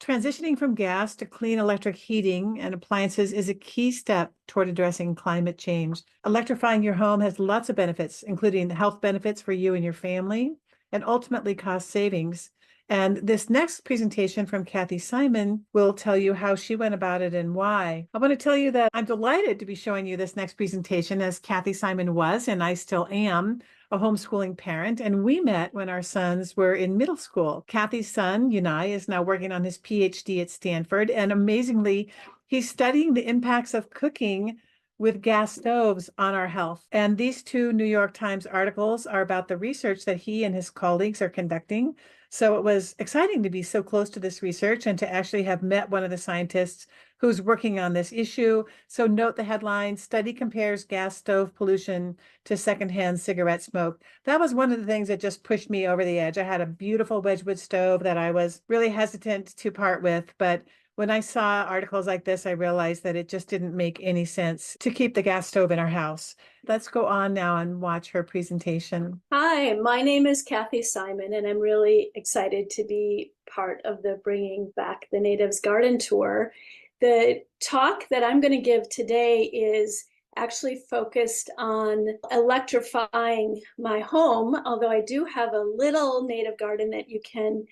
Transitioning from gas to clean electric heating and appliances is a key step toward addressing climate change. Electrifying your home has lots of benefits, including health benefits for you and your family, and ultimately cost savings. And this next presentation from Kathy Simon will tell you how she went about it and why. I want to tell you that I'm delighted to be showing you this next presentation, as Kathy Simon was, and I still am, a homeschooling parent, and we met when our sons were in middle school. Kathy's son, Unai, is now working on his PhD at Stanford, and amazingly, he's studying the impacts of cooking with gas stoves on our health. And these two New York Times articles are about the research that he and his colleagues are conducting. So it was exciting to be so close to this research and to actually have met one of the scientists who's working on this issue. So note the headline: Study Compares Gas Stove Pollution to Secondhand Cigarette Smoke. That was one of the things that just pushed me over the edge. I had a beautiful Wedgwood stove that I was really hesitant to part with, but when I saw articles like this, I realized that it just didn't make any sense to keep the gas stove in our house. Let's go on now and watch her presentation. Hi, my name is Kathy Simon, and I'm really excited to be part of the Bringing Back the Natives Garden Tour. The talk that I'm going to give today is actually focused on electrifying my home, although I do have a little native garden that you can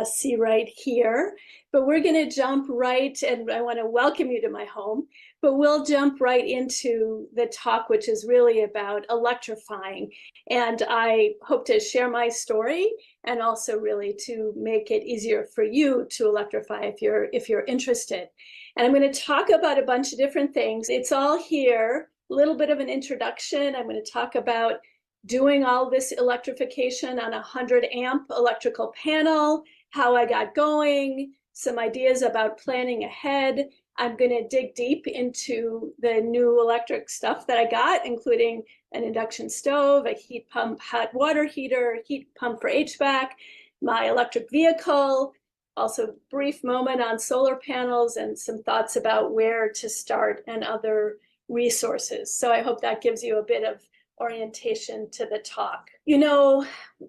see right here. But we're going to jump right, and I want to welcome you to my home, but we'll jump right into the talk, which is really about electrifying. And I hope to share my story and also really to make it easier for you to electrify if you're interested. And I'm going to talk about a bunch of different things. It's all here, a little bit of an introduction. I'm going to talk about doing all this electrification on a 100 amp electrical panel, how I got going, some ideas about planning ahead. I'm going to dig deep into the new electric stuff that I got, including an induction stove, a heat pump, hot water heater, heat pump for HVAC, my electric vehicle, also brief moment on solar panels, and some thoughts about where to start and other resources. So I hope that gives you a bit of orientation to the talk. You know,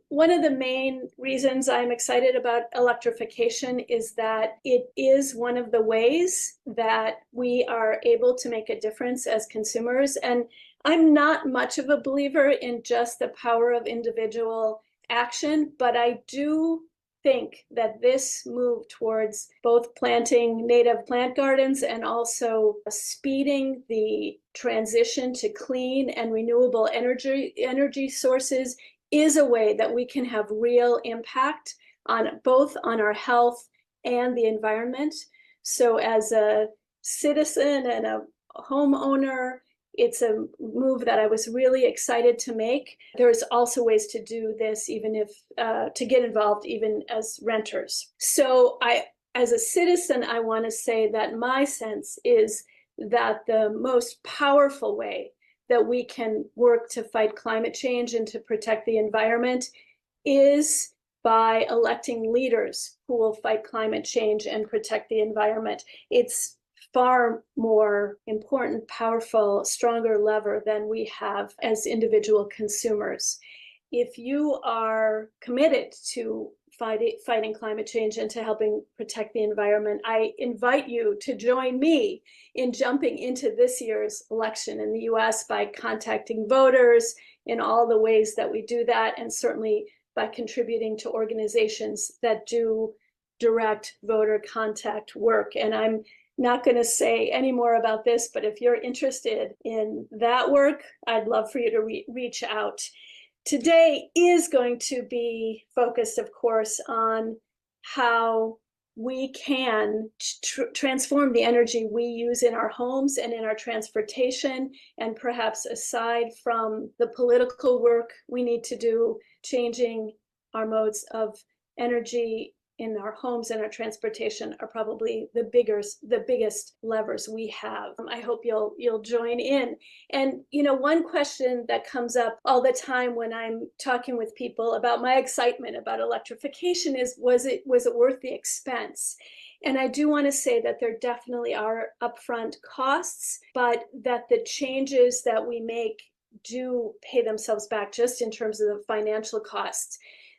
one of the main reasons I'm excited about electrification is that it is one of the ways that we are able to make a difference as consumers. And I'm not much of a believer in just the power of individual action, but I do think that this move towards both planting native plant gardens and also speeding the transition to clean and renewable energy sources is a way that we can have real impact on both on our health and the environment. So as a citizen and a homeowner, it's a move that I was really excited to make. There's also ways to do this, even if to get involved, even as renters. So as a citizen, I want to say that my sense is that the most powerful way that we can work to fight climate change and to protect the environment is by electing leaders who will fight climate change and protect the environment. It's far more important, powerful, stronger lever than we have as individual consumers. If you are committed to fighting climate change and to helping protect the environment, I invite you to join me in jumping into this year's election in the US by contacting voters in all the ways that we do that, and certainly by contributing to organizations that do direct voter contact work. And I'm not going to say any more about this, but if you're interested in that work, I'd love for you to reach out. Today is going to be focused, of course, on how we can transform the energy we use in our homes and in our transportation, and perhaps aside from the political work we need to do, changing our modes of energy in our homes and our transportation are probably the biggest levers we have. I hope you'll join in. And you know, one question that comes up all the time when I'm talking with people about my excitement about electrification is, was it worth the expense? And I do want to say that there definitely are upfront costs, but that the changes that we make do pay themselves back just in terms of the financial costs.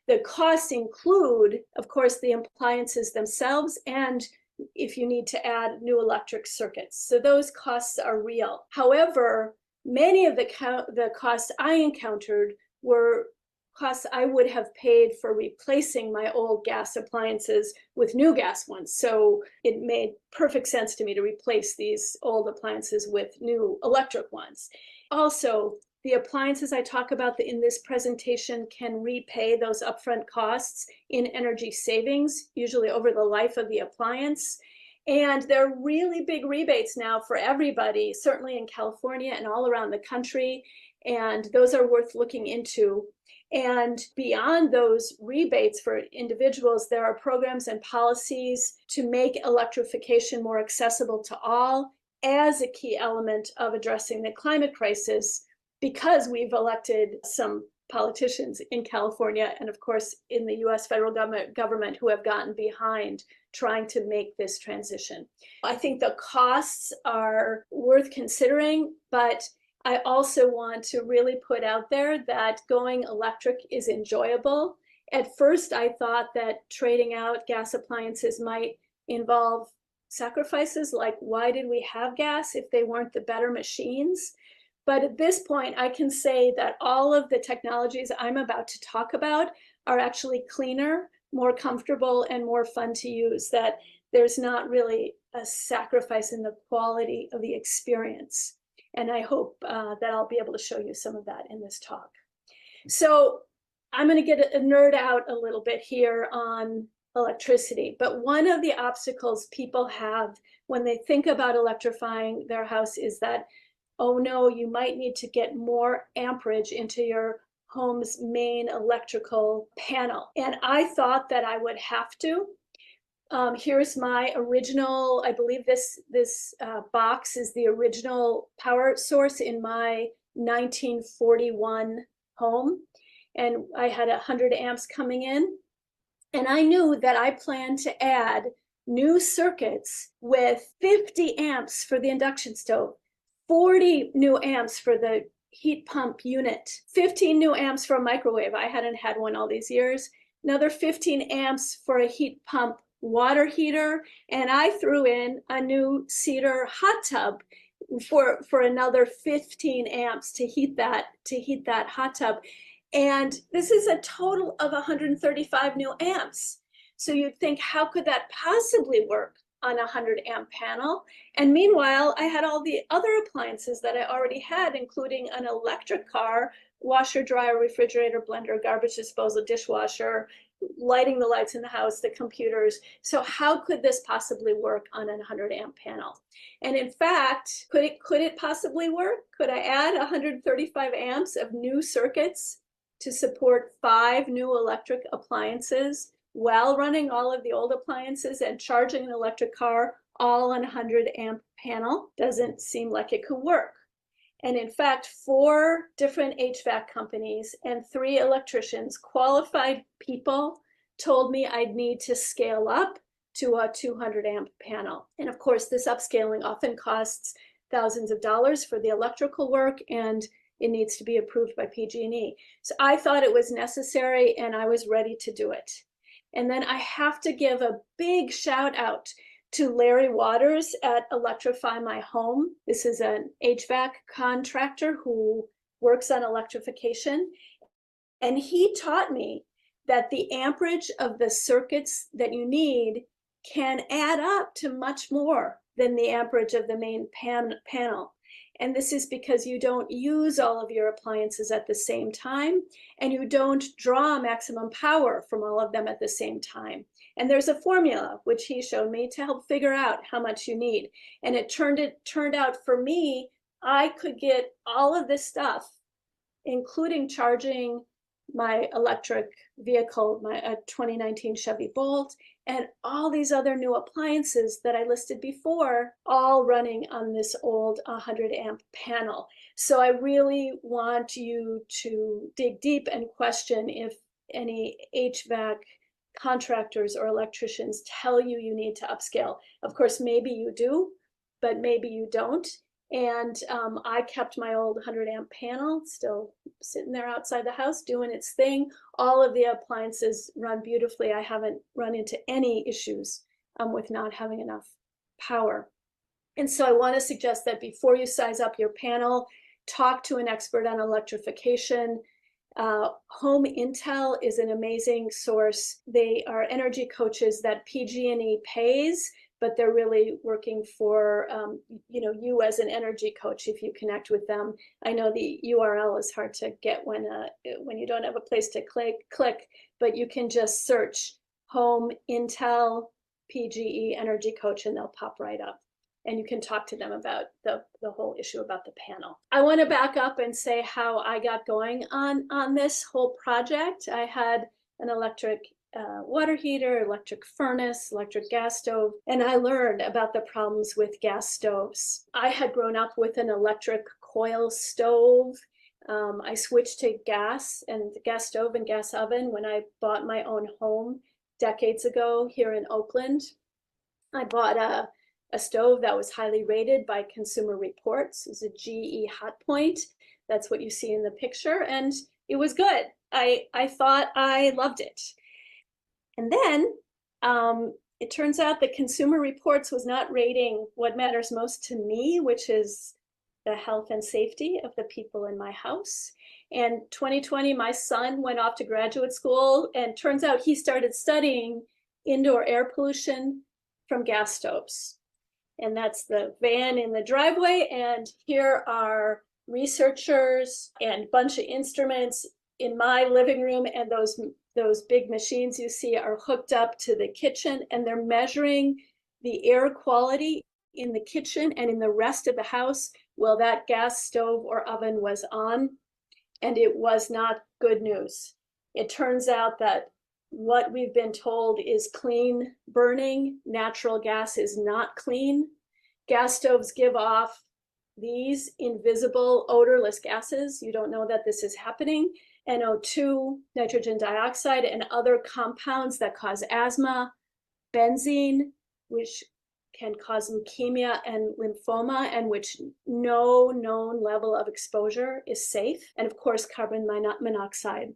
The costs include, of course, the appliances themselves and if you need to add new electric circuits. So those costs are real. However, many of the costs I encountered were costs I would have paid for replacing my old gas appliances with new gas ones. So it made perfect sense to me to replace these old appliances with new electric ones. Also, the appliances I talk about in this presentation can repay those upfront costs in energy savings, usually over the life of the appliance. And there are really big rebates now for everybody, certainly in California and all around the country. And those are worth looking into. And beyond those rebates for individuals, there are programs and policies to make electrification more accessible to all as a key element of addressing the climate crisis, because we've elected some politicians in California and of course in the US federal government who have gotten behind trying to make this transition. I think the costs are worth considering, but I also want to really put out there that going electric is enjoyable. At first, I thought that trading out gas appliances might involve sacrifices, like why did we have gas if they weren't the better machines? But at this point, I can say that all of the technologies I'm about to talk about are actually cleaner, more comfortable, and more fun to use, that there's not really a sacrifice in the quality of the experience. And I hope that I'll be able to show you some of that in this talk. So I'm going to get a nerd out a little bit here on electricity. But one of the obstacles people have when they think about electrifying their house is that, oh no, you might need to get more amperage into your home's main electrical panel. And I thought that I would have to. Here's my original, I believe this box is the original power source in my 1941 home. And I had 100 amps coming in. And I knew that I planned to add new circuits with 50 amps for the induction stove, 40 new amps for the heat pump unit, 15 new amps for a microwave. I hadn't had one all these years. Another 15 amps for a heat pump water heater, and I threw in a new cedar hot tub for another 15 amps to heat that hot tub. And this is a total of 135 new amps. So you'd think, how could that possibly work on a 100 amp panel? And meanwhile, I had all the other appliances that I already had, including an electric car, washer, dryer, refrigerator, blender, garbage disposal, dishwasher, lighting the lights in the house, the computers. So how could this possibly work on a 100 amp panel? And in fact, could it possibly work? Could I add 135 amps of new circuits to support 5 new electric appliances while running all of the old appliances and charging an electric car all on a 100 amp panel? Doesn't seem like it could work. And in fact, 4 different HVAC companies and 3 electricians, qualified people, told me I'd need to scale up to a 200 amp panel. And of course, this upscaling often costs thousands of dollars for the electrical work, and it needs to be approved by PG&E. So I thought it was necessary and I was ready to do it. And then I have to give a big shout out to Larry Waters at Electrify My Home. This is an HVAC contractor who works on electrification. And he taught me that the amperage of the circuits that you need can add up to much more than the amperage of the main panel. And this is because you don't use all of your appliances at the same time, and you don't draw maximum power from all of them at the same time. And there's a formula, which he showed me, to help figure out how much you need. And it turned out for me, I could get all of this stuff, including charging my electric vehicle, my 2019 Chevy Bolt, and all these other new appliances that I listed before, all running on this old 100 amp panel. So I really want you to dig deep and question if any HVAC contractors or electricians tell you you need to upscale. Of course, maybe you do, but maybe you don't. And I kept my old 100-amp panel still sitting there outside the house doing its thing. All of the appliances run beautifully. I haven't run into any issues with not having enough power. And so I want to suggest that before you size up your panel, talk to an expert on electrification. Home Intel is an amazing source. They are energy coaches that PG&E pays, but they're really working for you as an energy coach if you connect with them. I know the URL is hard to get when you don't have a place to click, but you can just search Home Intel PGE Energy Coach and they'll pop right up. And you can talk to them about the whole issue about the panel. I want to back up and say how I got going on this whole project. I had an electric water heater, electric furnace, electric gas stove, and I learned about the problems with gas stoves. I had grown up with an electric coil stove. I switched to gas stove and gas oven when I bought my own home decades ago here in Oakland. I bought a stove that was highly rated by Consumer Reports. It's a GE Hotpoint. That's what you see in the picture. And it was good. I thought I loved it. And then it turns out that Consumer Reports was not rating what matters most to me, which is the health and safety of the people in my house. And 2020, my son went off to graduate school, and turns out he started studying indoor air pollution from gas stoves. And that's the van in the driveway. And here are researchers and a bunch of instruments in my living room. And those big machines you see are hooked up to the kitchen, and they're measuring the air quality in the kitchen and in the rest of the house while that gas stove or oven was on. And it was not good news. It turns out that what we've been told is clean burning. Natural gas is not clean. Gas stoves give off these invisible odorless gases. You don't know that this is happening. NO2, nitrogen dioxide, and other compounds that cause asthma, benzene, which can cause leukemia and lymphoma, and which no known level of exposure is safe. And of course, carbon monoxide.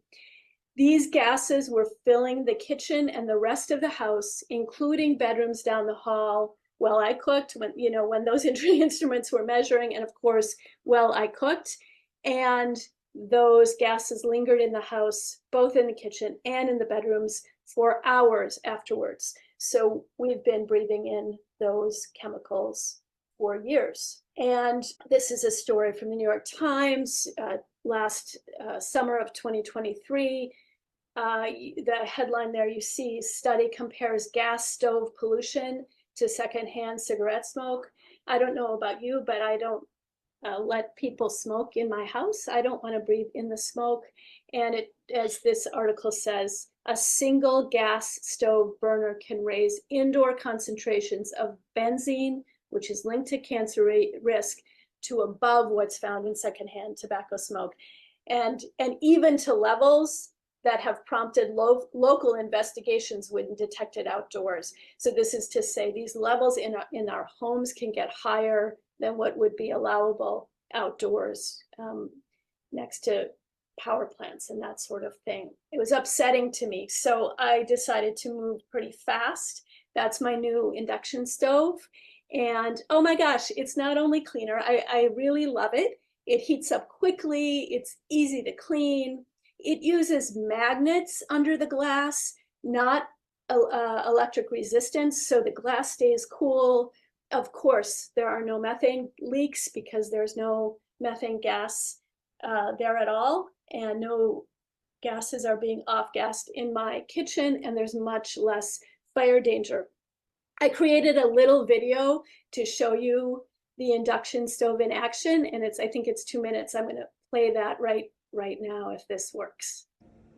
These gases were filling the kitchen and the rest of the house, including bedrooms down the hall, while I cooked, when those instruments were measuring, and of course, while I cooked. And those gases lingered in the house, both in the kitchen and in the bedrooms, for hours afterwards. So we've been breathing in those chemicals for years. And this is a story from the New York Times, last summer of 2023. The headline there you see, study compares gas stove pollution to secondhand cigarette smoke. I don't know about you, but I don't let people smoke in my house. I don't want to breathe in the smoke. And it, as this article says, a single gas stove burner can raise indoor concentrations of benzene, which is linked to cancer risk, to above what's found in secondhand tobacco smoke. And even to levels that have prompted local investigations when detected outdoors. So this is to say these levels in our homes can get higher than what would be allowable outdoors, next to power plants and that sort of thing. It was upsetting to me. So I decided to move pretty fast. That's my new induction stove. And oh my gosh, it's not only cleaner, I really love it. It heats up quickly, it's easy to clean. It uses magnets under the glass, not electric resistance, so the glass stays cool. Of course, there are no methane leaks because there's no methane gas there at all, and no gases are being off-gassed in my kitchen, and there's much less fire danger. I created a little video to show you the induction stove in action, and I think it's 2 minutes. I'm going to play that right now if this works.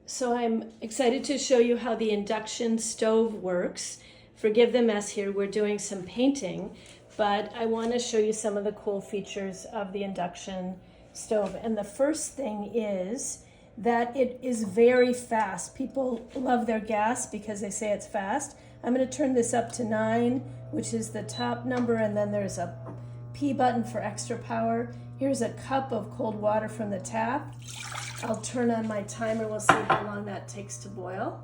So I'm excited to show you how the induction stove works. Forgive the mess here, we're doing some painting, but I want to show you some of the cool features of the induction stove. And the first thing is that it is very fast. People love their gas because they say it's fast. I'm going to turn this up to 9, which is the top number, and then there's a P button for extra power. Here's a cup of cold water from the tap. I'll turn on my timer. We'll see how long that takes to boil.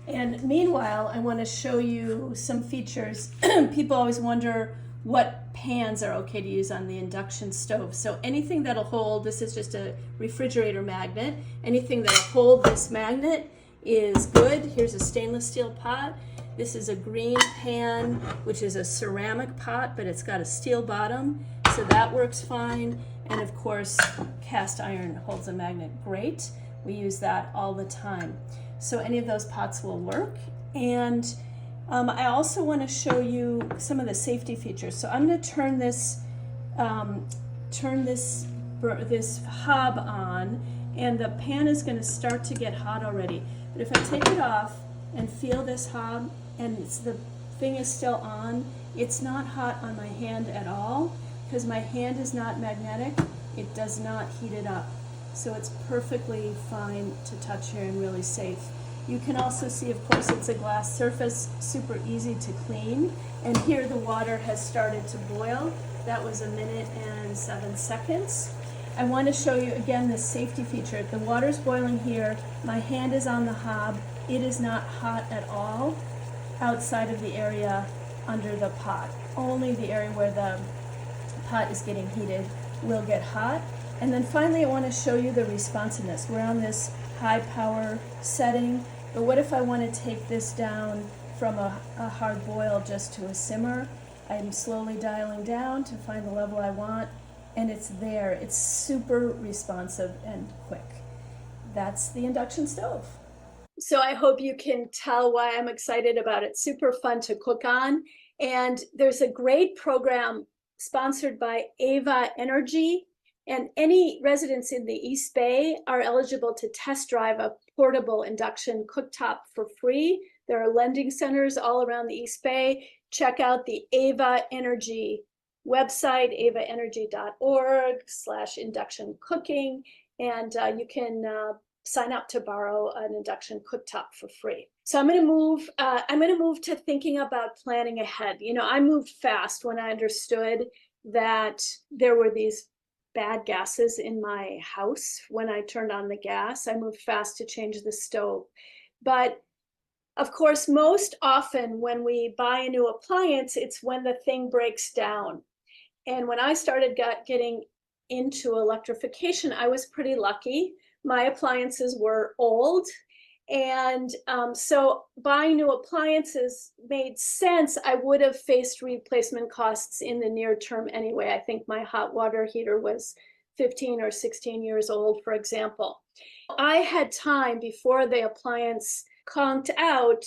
And meanwhile, I want to show you some features. People always wonder what pans are okay to use on the induction stove. So anything that'll hold, this is just a refrigerator magnet, anything that'll hold this magnet is good. Here's a stainless steel pot. This is a green pan, which is a ceramic pot, but it's got a steel bottom, so that works fine. And of course, cast iron holds a magnet great. We use that all the time. So any of those pots will work. And I also want to show you some of the safety features. So I'm going to turn this hob on, and the pan is going to start to get hot already. But if I take it off and feel this hob, and the thing is still on, it's not hot on my hand at all, because my hand is not magnetic. It does not heat it up. So it's perfectly fine to touch here and really safe. You can also see, of course, it's a glass surface, super easy to clean. And here the water has started to boil. That was 1 minute and 7 seconds. I want to show you again this safety feature. The water's boiling here. My hand is on the hob. It is not hot at all outside of the area under the pot. Only the area where the pot is getting heated will get hot. And then finally, I want to show you the responsiveness. We're on this high power setting, but what if I want to take this down from a hard boil just to a simmer? I'm slowly dialing down to find the level I want, and it's there. It's super responsive and quick. That's the induction stove. So I hope you can tell why I'm excited about it. Super fun to cook on. And there's a great program sponsored by Ava Energy. And any residents in the East Bay are eligible to test drive a portable induction cooktop for free. There are lending centers all around the East Bay. Check out the Ava Energy website, avaenergy.org/induction cooking, and you can sign up to borrow an induction cooktop for free. So I'm going to move to thinking about planning ahead. You know, I moved fast when I understood that there were these bad gases in my house. When I turned on the gas, I moved fast to change the stove. But of course, most often when we buy a new appliance, it's when the thing breaks down. And when I started getting into electrification, I was pretty lucky. My appliances were old. And so buying new appliances made sense. I would have faced replacement costs in the near term anyway. I think my hot water heater was 15 or 16 years old, for example. I had time before the appliance conked out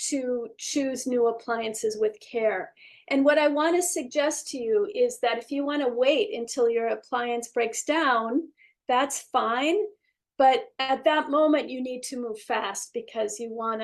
to choose new appliances with care. And what I want to suggest to you is that if you want to wait until your appliance breaks down, that's fine. But at that moment, you need to move fast because you want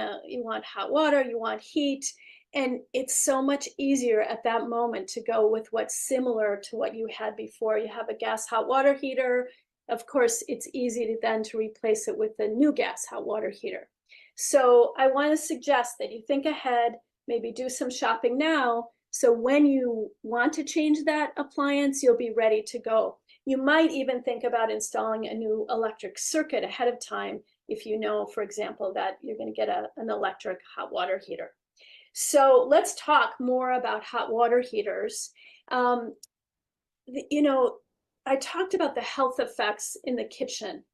hot water, you want heat, and it's so much easier at that moment to go with what's similar to what you had before. You have a gas hot water heater. Of course, it's easy to replace it with a new gas hot water heater. So I want to suggest that you think ahead, maybe do some shopping now, so when you want to change that appliance, you'll be ready to go. You might even think about installing a new electric circuit ahead of time if you know, for example, that you're going to get an electric hot water heater. So let's talk more about hot water heaters. You know, I talked about the health effects in the kitchen,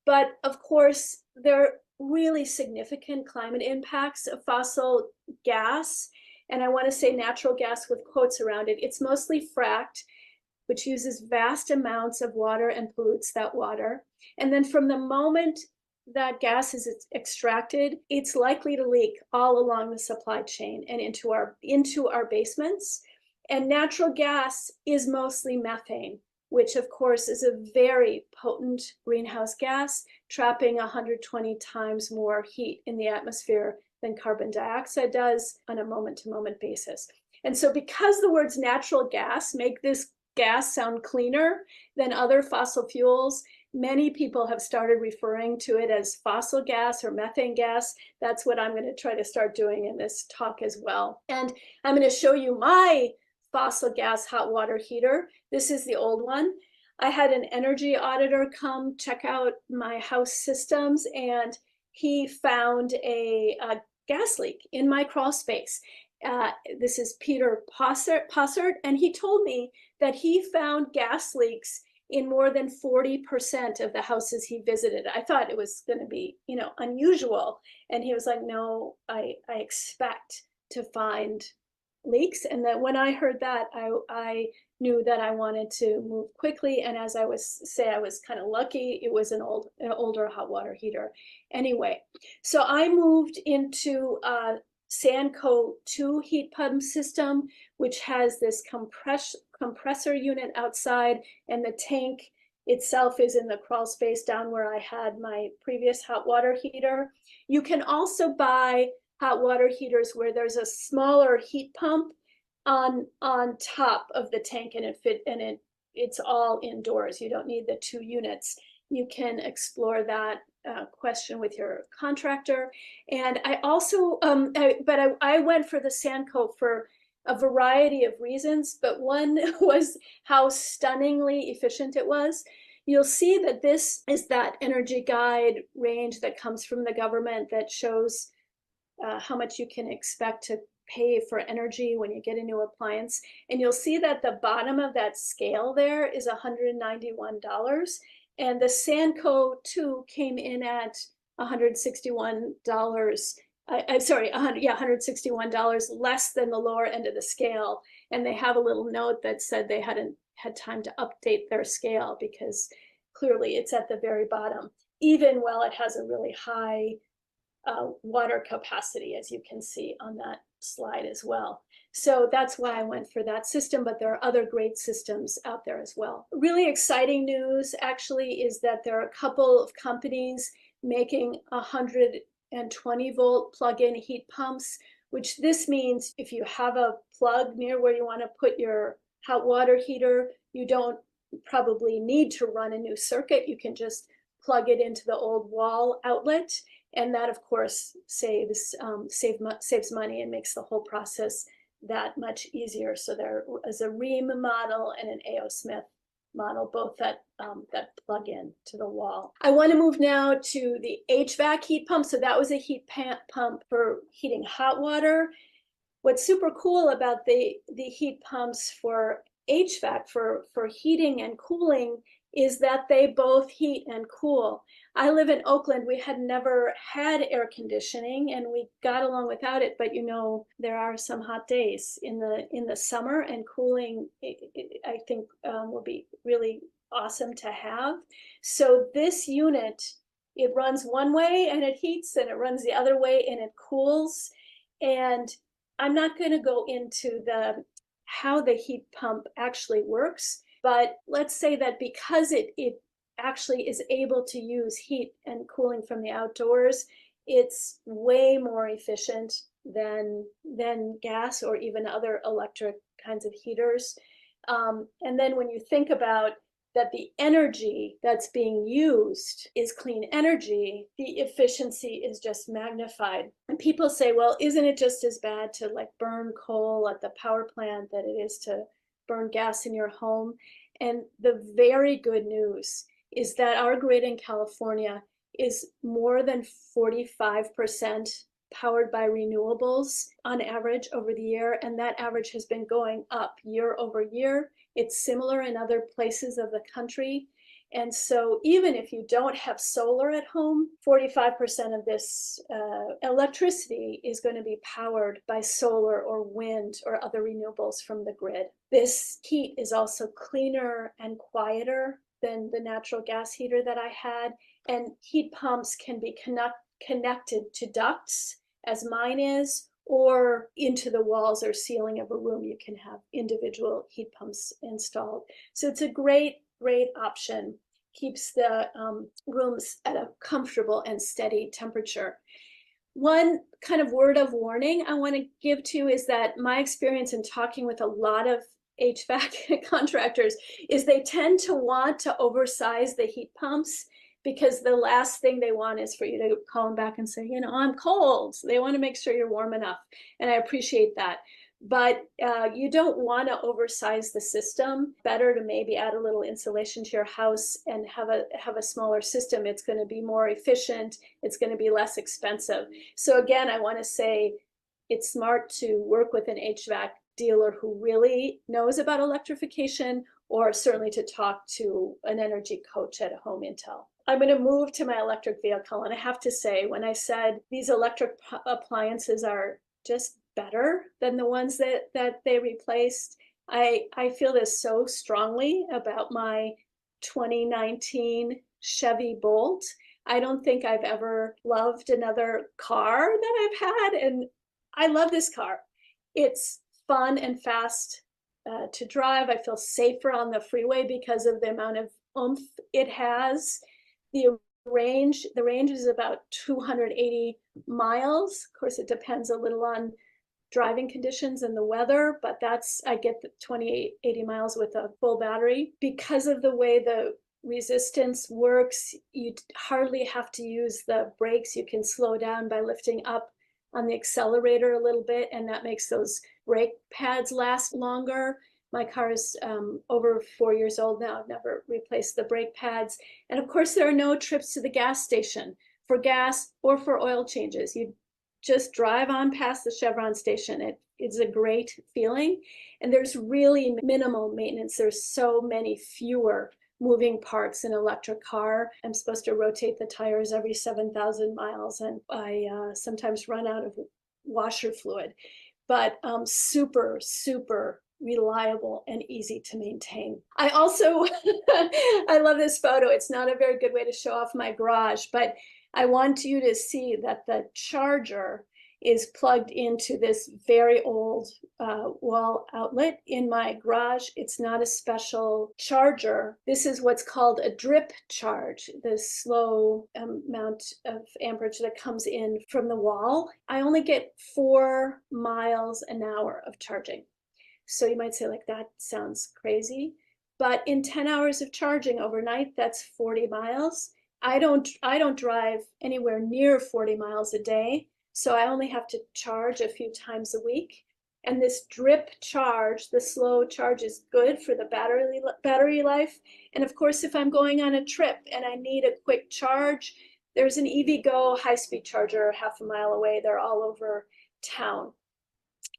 but of course, there are really significant climate impacts of fossil gas. And I want to say natural gas with quotes around it. It's mostly fracked, which uses vast amounts of water and pollutes that water. And then from the moment that gas is extracted, it's likely to leak all along the supply chain and into our basements. And natural gas is mostly methane, which of course is a very potent greenhouse gas, trapping 120 times more heat in the atmosphere than carbon dioxide does on a moment-to-moment basis. And so because the words natural gas make this gas sound cleaner than other fossil fuels, many people have started referring to it as fossil gas or methane gas. That's what I'm going to try to start doing in this talk as well. And I'm going to show you my fossil gas hot water heater. This is the old one. I had an energy auditor come check out my house systems, and he found a gas leak in my crawl space. This is Peter Possert, and he told me that he found gas leaks in more than 40% of the houses he visited. I thought it was going to be, unusual. And he was like, no, I expect to find leaks. And that when I heard that, I knew that I wanted to move quickly. And as I was kind of lucky, it was an older hot water heater. Anyway, so I moved into a Sanco 2 heat pump system, which has this compressor unit outside, and the tank itself is in the crawl space down where I had my previous hot water heater. You can also buy hot water heaters where there's a smaller heat pump on top of the tank, and it's all indoors. You don't need the 2 units. You can explore that question with your contractor. And I also, I went for the Sanco for a variety of reasons, but one was how stunningly efficient it was. You'll see that this is that energy guide range that comes from the government that shows how much you can expect to pay for energy when you get a new appliance. And you'll see that the bottom of that scale there is $191. And the Sanco 2 came in at $161. I'm sorry, $161 less than the lower end of the scale. And they have a little note that said they hadn't had time to update their scale because clearly it's at the very bottom, even while it has a really high water capacity, as you can see on that slide as well. So that's why I went for that system, but there are other great systems out there as well. Really exciting news actually is that there are a couple of companies making 120 volt plug-in heat pumps, which this means if you have a plug near where you want to put your hot water heater, you don't probably need to run a new circuit. You can just plug it into the old wall outlet. And that, of course, saves money and makes the whole process that much easier. So there is a Ream model and an A.O. Smith model, both that plug in to the wall. I want to move now to the HVAC heat pump. So that was a heat pump for heating hot water. What's super cool about the heat pumps for HVAC, for heating and cooling, is that they both heat and cool. I live in Oakland. We had never had air conditioning and we got along without it, but there are some hot days in the summer, and cooling I think will be really awesome to have. So this unit, it runs one way and it heats, and it runs the other way and it cools. And I'm not going to go into how the heat pump actually works, but let's say that because it actually is able to use heat and cooling from the outdoors, it's way more efficient than gas or even other electric kinds of heaters. And then when you think about that the energy that's being used is clean energy, the efficiency is just magnified. And people say, well, isn't it just as bad to burn coal at the power plant that it is to burn gas in your home? And the very good news is that our grid in California is more than 45% powered by renewables on average over the year, and that average has been going up year over year. It's similar in other places of the country. And so even if you don't have solar at home, 45% of this electricity is going to be powered by solar or wind or other renewables from the grid. This heat is also cleaner and quieter than the natural gas heater that I had. And heat pumps can be connected to ducts, as mine is, or into the walls or ceiling of a room. You can have individual heat pumps installed. So it's a great option. Keeps the rooms at a comfortable and steady temperature. One kind of word of warning I want to give to is that my experience in talking with a lot of HVAC contractors is they tend to want to oversize the heat pumps, because the last thing they want is for you to call them back and say, I'm cold. So they want to make sure you're warm enough. And I appreciate that. but you don't want to oversize the system. Better to maybe add a little insulation to your house and have a smaller system. It's going to be more efficient. It's going to be less expensive. So again, I want to say it's smart to work with an HVAC dealer who really knows about electrification, or certainly to talk to an energy coach at Home Intel. I'm going to move to my electric vehicle. And I have to say, when I said these electric appliances are just better than the ones that they replaced, I feel this so strongly about my 2019 Chevy Bolt. I don't think I've ever loved another car that I've had, and I love this car. It's fun and fast to drive. I feel safer on the freeway because of the amount of oomph it has. The range is about 280 miles. Of course, it depends a little on driving conditions and the weather, but I get the 80 miles with a full battery. Because of the way the resistance works, you hardly have to use the brakes. You can slow down by lifting up on the accelerator a little bit, and that makes those brake pads last longer. My car is over 4 years old now. I've never replaced the brake pads. And of course, there are no trips to the gas station for gas or for oil changes. You just drive on past the Chevron station. It's a great feeling. And there's really minimal maintenance. There's so many fewer moving parts in an electric car. I'm supposed to rotate the tires every 7,000 miles, and I sometimes run out of washer fluid. But super, super reliable and easy to maintain. I also, I love this photo. It's not a very good way to show off my garage, but I want you to see that the charger is plugged into this very old wall outlet in my garage. It's not a special charger. This is what's called a drip charge, the slow amount of amperage that comes in from the wall. I only get 4 miles an hour of charging. So you might say, like, that sounds crazy. But in 10 hours of charging overnight, that's 40 miles. I don't drive anywhere near 40 miles a day. So I only have to charge a few times a week. And this drip charge, the slow charge, is good for the battery life. And of course, if I'm going on a trip and I need a quick charge, there's an EVgo high-speed charger half a mile away. They're all over town.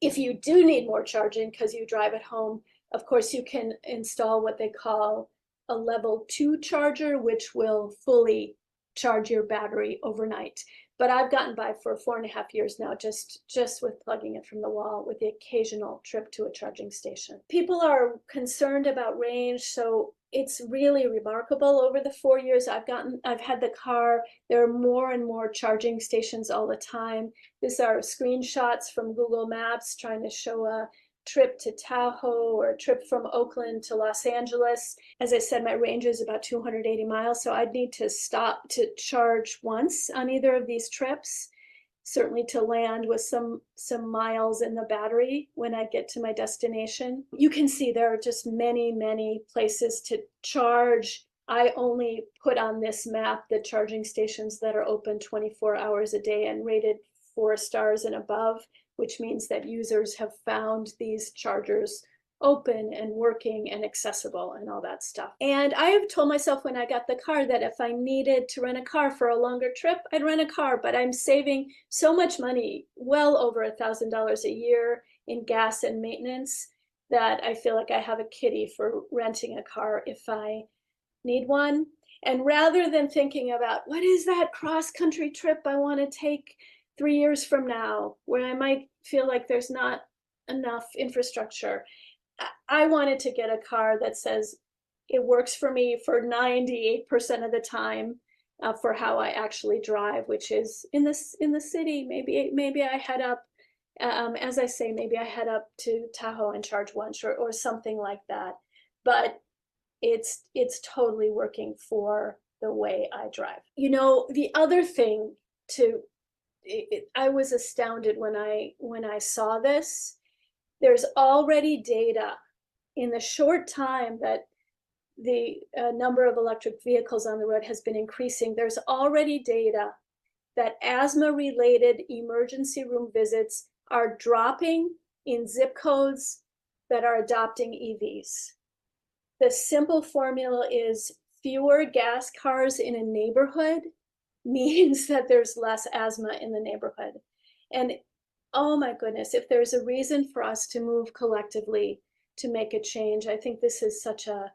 If you do need more charging because you drive at home, of course, you can install what they call a level 2 charger, which will fully charge your battery overnight. But I've gotten by for 4.5 years now, just with plugging it from the wall, with the occasional trip to a charging station. People are concerned about range, so it's really remarkable. Over the 4 years I've had the car, there are more and more charging stations all the time. These are screenshots from Google Maps trying to show a trip to Tahoe or a trip from Oakland to Los Angeles. As I said, my range is about 280 miles, so I'd need to stop to charge once on either of these trips, certainly to land with some miles in the battery when I get to my destination. You can see there are just many, many places to charge. I only put on this map the charging stations that are open 24 hours a day and rated 4 stars and above, which means that users have found these chargers open and working and accessible and all that stuff. And I have told myself when I got the car that if I needed to rent a car for a longer trip, I'd rent a car, but I'm saving so much money, well over $1,000 a year in gas and maintenance, that I feel like I have a kitty for renting a car if I need one. And rather than thinking about what is that cross-country trip I want to take 3 years from now, where I might feel like there's not enough infrastructure, I wanted to get a car that says it works for me for 98% of the time, for how I actually drive, which is in the city. Maybe I head up, as I say, maybe I head up to Tahoe and charge once, or something like that. But it's totally working for the way I drive. You know, the other thing I was astounded when I saw this. There's already data in the short time that the number of electric vehicles on the road has been increasing. There's already data that asthma-related emergency room visits are dropping in zip codes that are adopting EVs. The simple formula is fewer gas cars in a neighborhood means that there's less asthma in the neighborhood. And oh my goodness, if there's a reason for us to move collectively to make a change, I think this is such a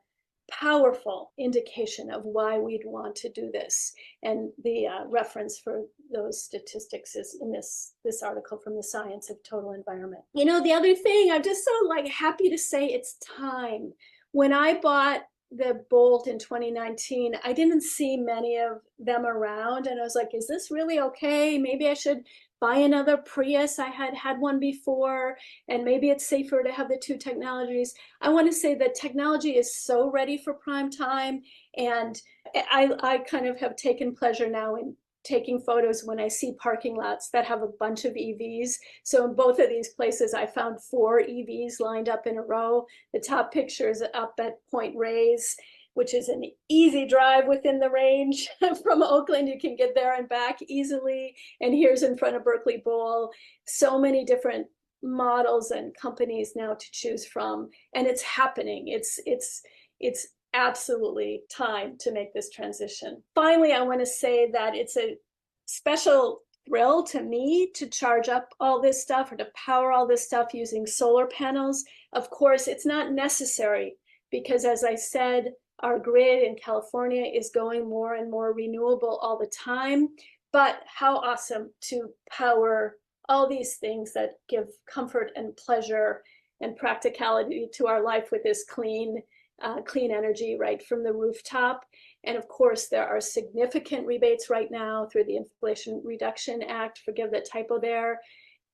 powerful indication of why we'd want to do this. And the reference for those statistics is in this article from the Science of Total Environment. You know, the other thing, I'm just so like happy to say it's time. When I bought the Bolt in 2019, I didn't see many of them around, and I was like, is this really okay? Maybe I should buy another Prius. I had one before, and maybe it's safer to have the two technologies. I want to say that technology is so ready for prime time, and I kind of have taken pleasure now in taking photos when I see parking lots that have a bunch of EVs. So in both of these places, I found 4 EVs lined up in a row. The top picture is up at Point Reyes, which is an easy drive within the range. From Oakland, you can get there and back easily. And here's in front of Berkeley Bowl. So many different models and companies now to choose from. And it's happening. It's absolutely time to make this transition. Finally, I want to say that it's a special thrill to me to charge up all this stuff or to power all this stuff using solar panels. Of course, it's not necessary because, as I said, our grid in California is going more and more renewable all the time. But how awesome to power all these things that give comfort and pleasure and practicality to our life with this clean energy right from the rooftop. And of course, there are significant rebates right now through the Inflation Reduction Act. Forgive the typo there.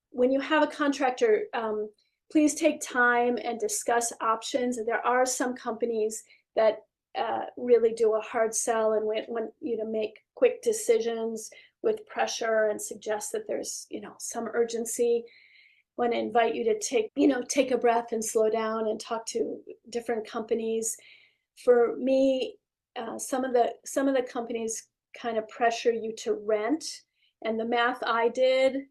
When you have a contractor, please take time and discuss options. And there are some companies that really do a hard sell and want you to make quick decisions with pressure and suggest that there's, some urgency. Want to invite you to take a breath and slow down and talk to different companies. For me, some of the companies kind of pressure you to rent, and the math I did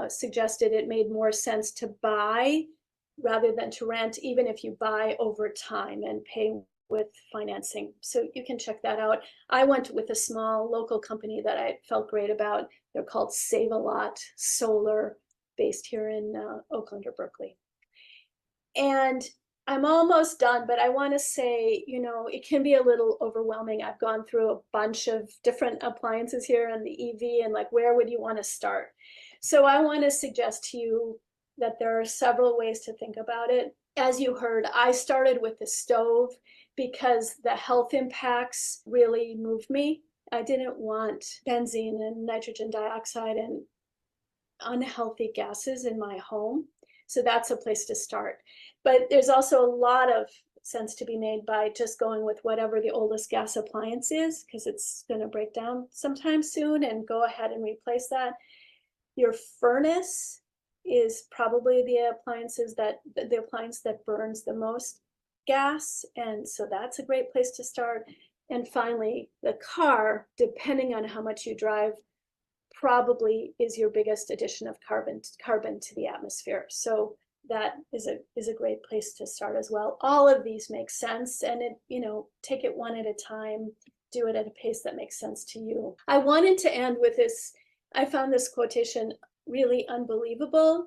suggested it made more sense to buy rather than to rent, even if you buy over time and pay with financing. So you can check that out. I went with a small local company that I felt great about. They're called Save a Lot Solar, based here in Oakland or Berkeley. And I'm almost done, but I want to say, it can be a little overwhelming. I've gone through a bunch of different appliances here and the EV, and like, where would you want to start? So I want to suggest to you that there are several ways to think about it. As you heard, I started with the stove because the health impacts really moved me. I didn't want benzene and nitrogen dioxide and unhealthy gases in my home. So that's a place to start. But there's also a lot of sense to be made by just going with whatever the oldest gas appliance is, because it's going to break down sometime soon, and go ahead and replace that. Your furnace is probably the appliance that burns the most gas, and so that's a great place to start. And finally, the car, depending on how much you drive, probably is your biggest addition of carbon to the atmosphere. So that is a great place to start as well. All of these make sense, and take it one at a time, do it at a pace that makes sense to you. I wanted to end with this. I found this quotation really unbelievable.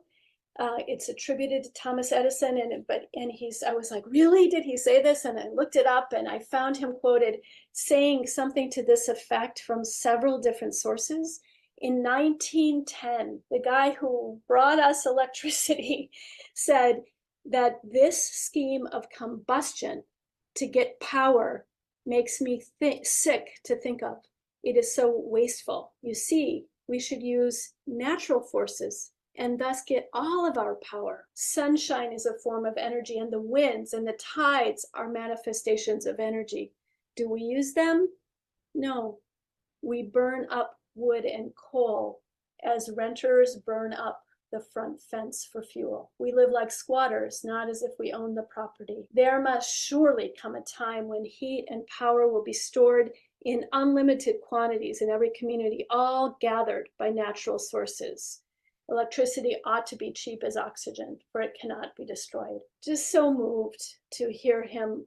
It's attributed to Thomas Edison, I was like, really? Did he say this? And I looked it up, and I found him quoted saying something to this effect from several different sources. In 1910, the guy who brought us electricity said that this scheme of combustion to get power makes me sick to think of. It is so wasteful. You see, we should use natural forces and thus get all of our power. Sunshine is a form of energy, and the winds and the tides are manifestations of energy. Do we use them? No. We burn up wood and coal as renters burn up the front fence for fuel. We live like squatters, not as if we own the property. There must surely come a time when heat and power will be stored in unlimited quantities in every community, all gathered by natural sources. Electricity ought to be cheap as oxygen, for it cannot be destroyed. Just so moved to hear him,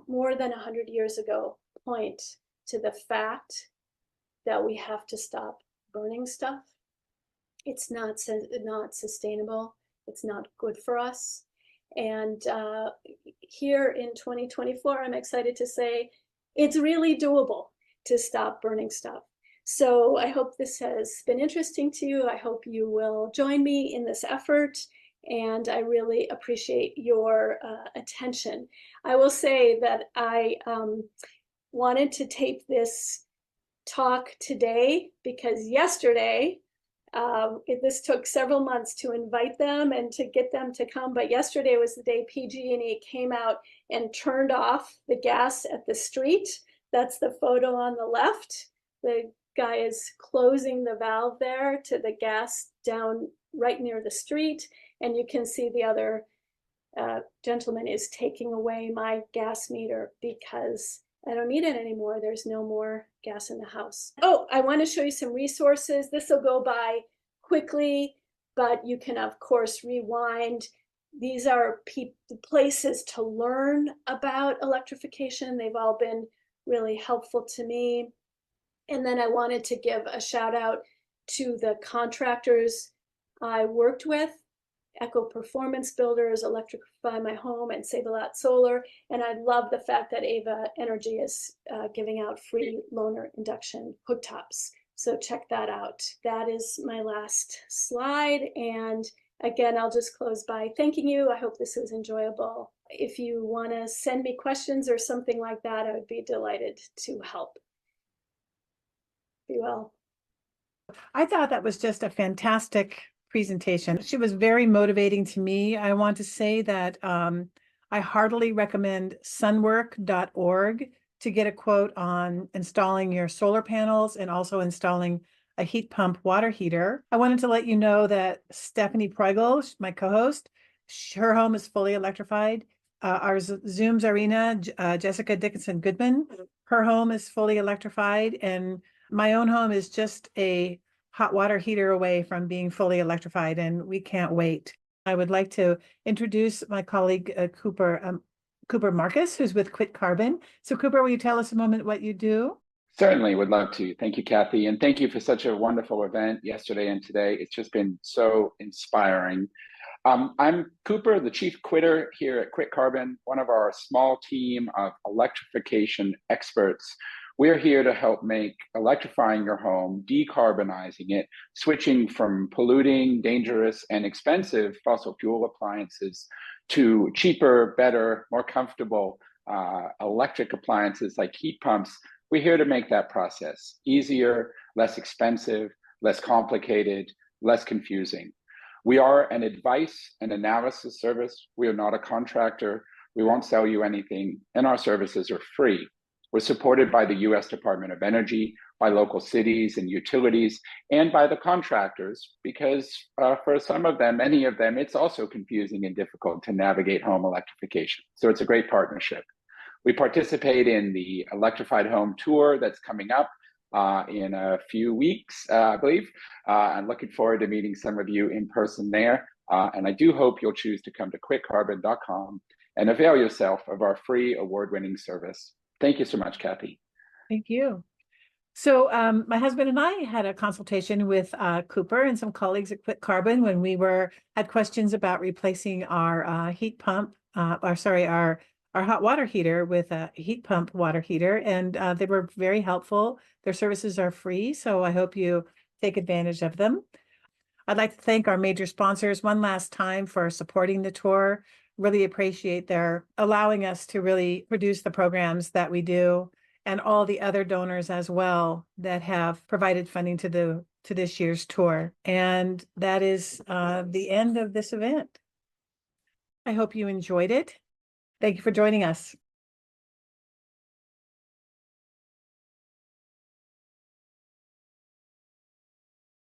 more than 100 years ago, point to the fact that we have to stop burning stuff. It's not sustainable. It's not good for us. And here in 2024, I'm excited to say it's really doable to stop burning stuff. So I hope this has been interesting to you. I hope you will join me in this effort. And I really appreciate your attention. I will say that I wanted to tape this talk today because yesterday, this took several months to invite them and to get them to come, but yesterday was the day PG&E came out and turned off the gas at the street. That's the photo on the left. The guy is closing the valve there to the gas down right near the street, and you can see the other gentleman is taking away my gas meter because I don't need it anymore. There's no more gas in the house. Oh, I want to show you some resources. This will go by quickly, but you can, of course, rewind. These are places to learn about electrification. They've all been really helpful to me. And then I wanted to give a shout out to the contractors I worked with. Echo Performance Builders, Electrify My Home, and Save a Lot Solar. And I love the fact that Ava Energy is giving out free loaner induction hooktops. So check that out. That is my last slide. And again, I'll just close by thanking you. I hope this was enjoyable. If you want to send me questions or something like that, I would be delighted to help. Be well. I thought that was just a fantastic presentation. She was very motivating to me. I want to say that I heartily recommend sunwork.org to get a quote on installing your solar panels and also installing a heat pump water heater. I wanted to let you know that Stephanie Preugel, my co-host, her home is fully electrified. Our Zoom Zarina, Jessica Dickinson Goodman, her home is fully electrified, and my own home is just a hot water heater away from being fully electrified, and we can't wait. I would like to introduce my colleague, Cooper Marcus, who's with Quit Carbon. So Cooper, will you tell us a moment what you do? Certainly would love to. Thank you, Kathy. And thank you for such a wonderful event yesterday and today. It's just been so inspiring. I'm Cooper, the chief quitter here at Quit Carbon, one of our small team of electrification experts. We're here to help make electrifying your home, decarbonizing it, switching from polluting, dangerous, and expensive fossil fuel appliances to cheaper, better, more comfortable electric appliances like heat pumps. We're here to make that process easier, less expensive, less complicated, less confusing. We are an advice and analysis service. We are not a contractor. We won't sell you anything, and our services are free. We're supported by the US Department of Energy, by local cities and utilities, and by the contractors, because for some of them, many of them, it's also confusing and difficult to navigate home electrification. So it's a great partnership. We participate in the Electrified Home Tour that's coming up in a few weeks, I believe. I'm looking forward to meeting some of you in person there. And I do hope you'll choose to come to quitcarbon.com and avail yourself of our free award-winning service. Thank you so much, Kathy. Thank you. So my husband and I had a consultation with Cooper and some colleagues at Quit Carbon when we had questions about replacing our heat pump, our hot water heater with a heat pump water heater, and they were very helpful. Their services are free, so I hope you take advantage of them. I'd like to thank our major sponsors one last time for supporting the tour. Really appreciate their allowing us to really produce the programs that we do, and all the other donors as well that have provided funding to this year's tour. And that is the end of this event. I hope you enjoyed it. Thank you for joining us.